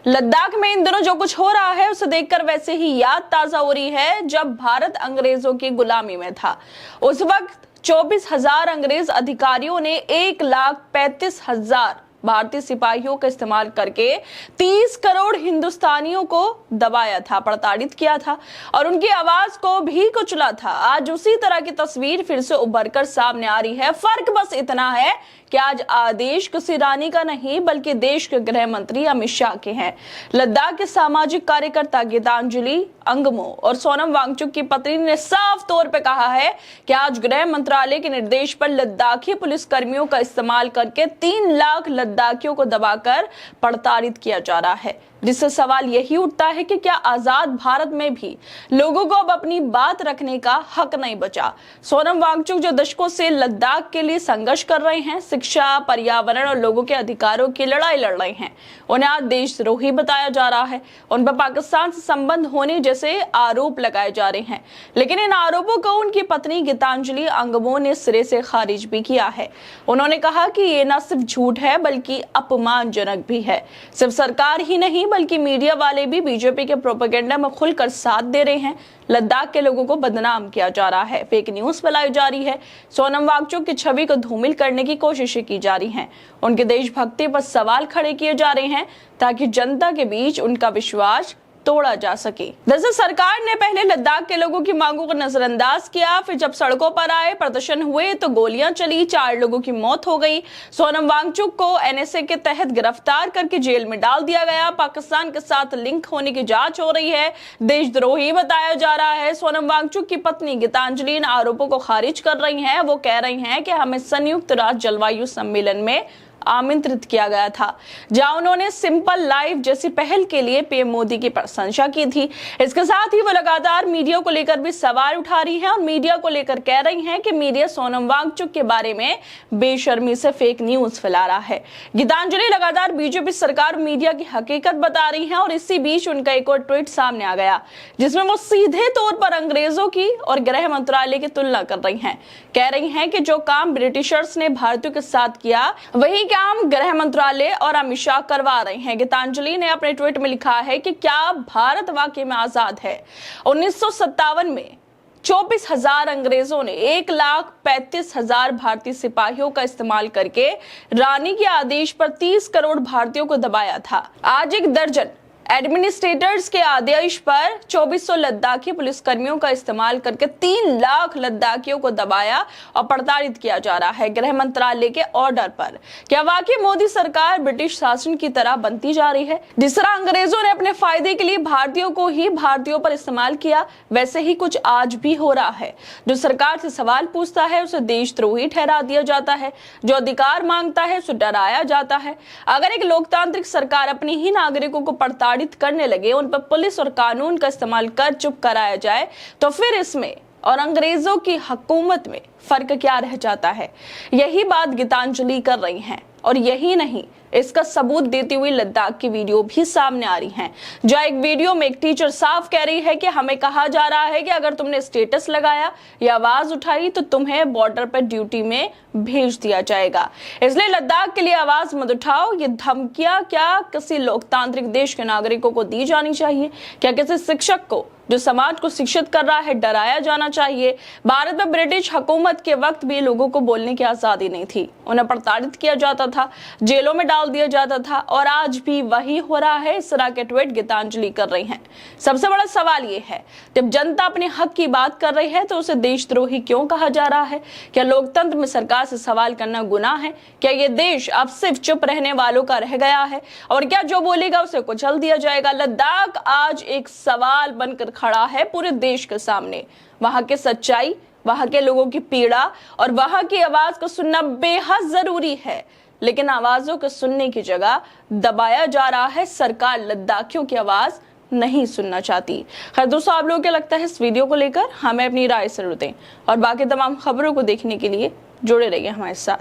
लद्दाख में इन दिनों जो कुछ हो रहा है उसे देखकर वैसे ही याद ताजा हो रही है जब भारत अंग्रेजों की गुलामी में था। उस वक्त 24,000 अंग्रेज अधिकारियों ने 1,35,000 भारतीय सिपाहियों का इस्तेमाल करके 30 करोड़ हिंदुस्तानियों को दबाया था, प्रताड़ित किया था और उनकी आवाज को भी कुचला था। आज उसी तरह की तस्वीर फिर से उभरकर सामने आ रही है। फर्क बस इतना है कि आज आदेश किसी रानी का नहीं बल्कि देश के गृह मंत्री अमित शाह के हैं। लद्दाख के सामाजिक कार्यकर्ता गीतांजलि अंगमो और सोनम वांगचुक की पत्नी ने साफ तौर पर कहा है कि आज गृह मंत्रालय के निर्देश पर लद्दाखी पुलिस कर्मियों का इस्तेमाल करके 3 लाख लद्दाखियों को दबाकर प्रताड़ित किया जा रहा है, जिससे सवाल यही उठता है कि क्या आजाद भारत में भी लोगों को अब अपनी बात रखने का हक नहीं बचा। सोनम वांगचुक जो दशकों से लद्दाख के लिए संघर्ष कर रहे हैं, शिक्षा, पर्यावरण और लोगों के अधिकारों की लड़ाई लड़ रहे हैं, उन्हें आज देशद्रोही बताया जा रहा है। उन पर पाकिस्तान से संबंध होने जैसे आरोप लगाए जा रहे हैं, लेकिन इन आरोपों को उनकी पत्नी गीतांजलि अंगमो ने सिरे से खारिज भी किया है। उन्होंने कहा कि ये न सिर्फ झूठ है बल्कि अपमानजनक भी है। सिर्फ सरकार ही नहीं बल्कि मीडिया वाले भी बीजेपी के प्रोपेगेंडा में खुलकर साथ दे रहे हैं। लद्दाख के लोगों को बदनाम किया जा रहा है, फेक न्यूज फैलाई जा रही है, सोनम वांगचुक की छवि को धूमिल करने की कोशिशें की जा रही हैं, उनके देशभक्ति पर सवाल खड़े किए जा रहे हैं ताकि जनता के बीच उनका विश्वास तोड़ा जा सके। दरअसल सरकार ने पहले लद्दाख के लोगों की मांगों को नजरअंदाज किया, फिर जब सड़कों पर आए, प्रदर्शन हुए तो गोलियां चली, 4 लोगों की मौत हो गई। सोनम वांगचुक को एनएसए के तहत गिरफ्तार करके जेल में डाल दिया गया। पाकिस्तान के साथ लिंक होने की जांच हो रही है, देशद्रोही बताया जा रहा है। सोनम वांगचुक की पत्नी गीतांजलि इन आरोपों को खारिज कर रही हैं। वो कह रही हैं कि हमें संयुक्त राष्ट्र जलवायु सम्मेलन में आमंत्रित किया गया था, जहां उन्होंने सिंपल लाइफ जैसी पहल के लिए पीएम मोदी की प्रशंसा की थी। इसके साथ ही वो लगातार मीडिया को लेकर भी सवाल उठा रही हैं और मीडिया को लेकर कह रही हैं कि मीडिया सोनम वांगचुक के बारे में बेशर्मी से फेक न्यूज फैला रहा है। गीतांजलि लगातार बीजेपी सरकार मीडिया की हकीकत बता रही हैं और इसी बीच उनका एक और ट्वीट सामने आ गया जिसमें वो सीधे तौर पर अंग्रेजों की और गृह मंत्रालय की तुलना कर रही हैं। कह रही हैं कि जो काम ब्रिटिशर्स ने भारतीयों के साथ किया वही काम गृह मंत्रालय और अमित शाह करवा रहे हैं। गीतांजलि ने अपने ट्वीट में लिखा है कि क्या भारत वाकई में आजाद है। 1957 में 24,000 अंग्रेजों ने 1,35,000 भारतीय सिपाहियों का इस्तेमाल करके रानी के आदेश पर 30 करोड़ भारतीयों को दबाया था। आज एक दर्जन एडमिनिस्ट्रेटर्स के आदेश पर 2400 लद्दाखी पुलिसकर्मियों का इस्तेमाल करके 3 लाख लद्दाखियों को दबाया और प्रताड़ित किया जा रहा है गृह मंत्रालय के ऑर्डर पर। क्या वाकई मोदी सरकार ब्रिटिश शासन की तरह बनती जा रही है? जिस तरह अंग्रेजों ने अपने फायदे के लिए भारतीयों को ही भारतीयों पर इस्तेमाल किया, वैसे ही कुछ आज भी हो रहा है। जो सरकार से सवाल पूछता है उसे देशद्रोही ठहरा दिया जाता है, जो अधिकार मांगता है उसे डराया जाता है। अगर एक लोकतांत्रिक सरकार अपने ही नागरिकों को प्रताड़ित करने लगे, उन पर पुलिस और कानून का इस्तेमाल कर चुप कराया जाए, तो फिर इसमें और अंग्रेजों की हुकूमत में फर्क क्या रह जाता है? यही बात गीतांजलि कर रही हैं और यही नहीं, इसका सबूत देती हुई लद्दाख की वीडियो भी सामने आ रही हैं, जहां एक वीडियो में एक टीचर साफ कह रही है कि हमें कहा जा रहा है कि अगर तुमने स्टेटस लगाया या आवाज उठाई तो तुम्हें बॉर्डर पर ड्यूटी में भेज दिया जाएगा। इसलिए लद्दाख के लिए आवाज मत उठाओ। ये धमकियां क्या किसी लोकतांत्रिक देश के नागरिकों को दी जानी चाहिए? क्या किसी शिक्षक को जो समाज को शिक्षित कर रहा है डराया जाना चाहिए? भारत में ब्रिटिश हुकूमत के वक्त भी लोगों को बोलने की आजादी नहीं थी, उन्हें प्रताड़ित किया जाता था, जेलों में डाल दिया जाता था और आज भी वही हो रहा है। इस तरह के ट्वीट गीतांजलि कर रही हैं। सबसे बड़ा सवाल ये है, जब जनता अपने हक की बात कर रही है तो उसे देशद्रोही क्यों कहा जा रहा है? क्या लोकतंत्र में सरकार से सवाल करना गुनाह है? क्या ये देश अब सिर्फ चुप रहने वालों का रह गया है और क्या जो बोलेगा उसे कुचल दिया जाएगा? लद्दाख आज एक सवाल बनकर खड़ा है पूरे देश के सामने। वहां की सच्चाई, वहां के लोगों की पीड़ा और वहां की आवाज को सुनना बेहद जरूरी है, लेकिन आवाजों को सुनने की जगह दबाया जा रहा है। सरकार लद्दाखियों की आवाज नहीं सुनना चाहती। खैर दोस्तों, आप लोगों को लगता है इस वीडियो को लेकर? हमें अपनी राय जरूर दें और बाकी तमाम खबरों को देखने के लिए जुड़े रहिए हमारे साथ।